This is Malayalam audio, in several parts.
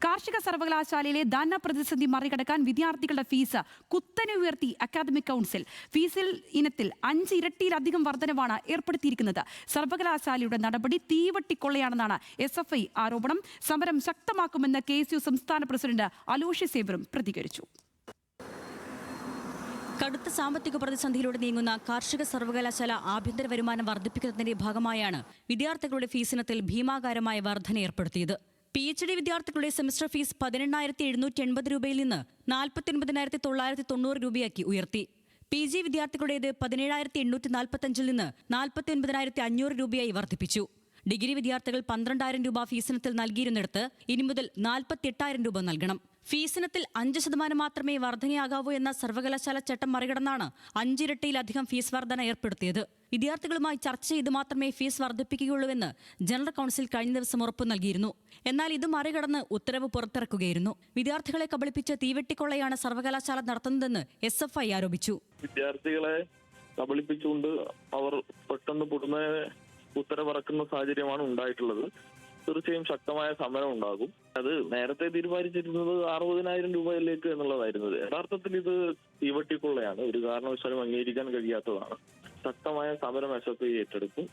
കാർഷിക സർവകലാശാലയിലെ ധന പ്രതിസന്ധി മറികടക്കാൻ വിദ്യാർത്ഥികളുടെ ഫീസ് കുത്തനെ ഉയർത്തി അക്കാദമിക് കൗൺസിൽ. ഫീസിൽ ഇനത്തിൽ 5 ഇരട്ടിയിലധികം വർധനവാണ് ഏർപ്പെടുത്തിയിരിക്കുന്നത്. സർവകലാശാലയുടെ നടപടി തീവട്ടിക്കൊള്ളയാണെന്നാണ് SFI ആരോപണം. സമരം ശക്തമാക്കുമെന്ന് KSU സംസ്ഥാന പ്രസിഡന്റ് അലോഷ്യസ് ഏബ്രം പ്രതികരിച്ചു. കടുത്ത സാമ്പത്തിക പ്രതിസന്ധിയിലൂടെ നീങ്ങുന്ന കാർഷിക സർവകലാശാല ആഭ്യന്തര വരുമാനം വർദ്ധിപ്പിക്കുന്നതിന്റെ ഭാഗമായാണ് വിദ്യാർത്ഥികളുടെ ഫീസിനത്തിൽ ഭീമാകാരമായ വർധന ഏർപ്പെടുത്തിയത്. PhD വിദ്യാർത്ഥികളുടെ സെമസ്റ്റർ ഫീസ് 18,780 രൂപയിൽ നിന്ന് 49,990 രൂപയാക്കി ഉയർത്തി. PG വിദ്യാർത്ഥികളുടേത് 17,845 നിന്ന് 49,500 രൂപയായി വർദ്ധിപ്പിച്ചു. ഡിഗ്രി വിദ്യാർത്ഥികൾ 12,000 രൂപ ഫീസിനത്തിൽ നൽകിയിരുന്നിടത്ത് ഇനി മുതൽ 48,000 രൂപ നൽകണം. ഫീസിനത്തിൽ 5% മാത്രമേ വർധനയാകാവൂ എന്ന സർവകലാശാല ചട്ടം മറികടന്നാണ് 5 ഇരട്ടിയിലധികം ഫീസ് വർധന ഏർപ്പെടുത്തിയത്. വിദ്യാർത്ഥികളുമായി ചർച്ച ചെയ്ത് മാത്രമേ ഫീസ് വർദ്ധിപ്പിക്കുകയുള്ളൂവെന്ന് ജനറൽ കൗൺസിൽ കഴിഞ്ഞ ദിവസം ഉറപ്പു നൽകിയിരുന്നു. എന്നാൽ ഇത് മറികടന്ന് ഉത്തരവ് പുറത്തിറക്കുകയായിരുന്നു. വിദ്യാർത്ഥികളെ കബളിപ്പിച്ച് തീവെട്ടിക്കൊള്ളയാണ് സർവകലാശാല നടത്തുന്നതെന്ന് SFI ആരോപിച്ചു. വിദ്യാർത്ഥികളെ കബളിപ്പിച്ചുകൊണ്ട് അവർ പെട്ടെന്ന് പുറമെ ഉത്തരവിറക്കുന്ന സാഹചര്യമാണ് ഉണ്ടായിട്ടുള്ളത്. തീർച്ചയായും ശക്തമായ സമരം ഉണ്ടാകും. അത് നേരത്തെ തീരുമാനിച്ചിരുന്നത് 60,000 രൂപയിലേക്ക് എന്നുള്ളതായിരുന്നത്. യഥാർത്ഥത്തിൽ ഇത് തീവട്ടിക്കൊള്ളയാണ്. ഒരു കാരണവശാലും അംഗീകരിക്കാൻ കഴിയാത്തതാണ്. ശക്തമായ സമരം SFI ഏറ്റെടുക്കും.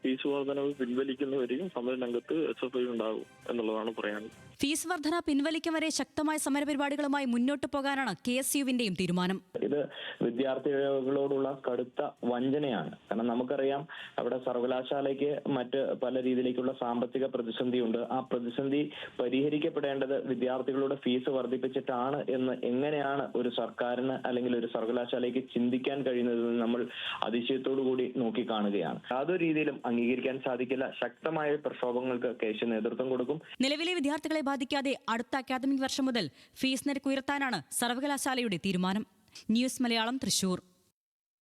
ഫീസ് വർധനവ് പിൻവലിക്കുന്നവരെയും സമരരംഗത്ത് SFI ഉണ്ടാകും എന്നുള്ളതാണ് പറയാനുള്ളത്. ഫീസ് വർധന പിൻവലിക്കും വരെ ശക്തമായ സമരപരിപാടികളുമായി മുന്നോട്ട് പോകാനാണ് KSUവിന്റെയും തീരുമാനം. ഇത് വിദ്യാർത്ഥികളോടുള്ള കടുത്ത വഞ്ചനയാണ്. കാരണം നമുക്കറിയാം, അവിടെ സർവകലാശാലയ്ക്ക് മറ്റ് പല രീതിയിലേക്കുള്ള സാമ്പത്തിക പ്രതിസന്ധിയുണ്ട്. ആ പ്രതിസന്ധി പരിഹരിക്കപ്പെടേണ്ടത് വിദ്യാർത്ഥികളുടെ ഫീസ് വർദ്ധിപ്പിച്ചിട്ടാണ് എന്ന് എങ്ങനെയാണ് ഒരു സർക്കാരിന് അല്ലെങ്കിൽ ഒരു സർവകലാശാലയ്ക്ക് ചിന്തിക്കാൻ കഴിയുന്നതെന്ന് നമ്മൾ അതിശയത്തോടു കൂടി നോക്കിക്കാണുകയാണ്. യാതൊരു രീതിയിലും അംഗീകരിക്കാൻ സാധിക്കില്ല. ശക്തമായ പ്രക്ഷോഭങ്ങൾക്ക് KSU നേതൃത്വം കൊടുക്കും. നിലവിലെ വിദ്യാർത്ഥികളെ ബാധിക്കാതെ അടുത്ത അക്കാദമിക് വർഷം മുതൽ ഫീസ് നിരക്ക് ഉയർത്താനാണ് സർവകലാശാലയുടെ തീരുമാനം. ന്യൂസ് മലയാളം, തൃശൂർ.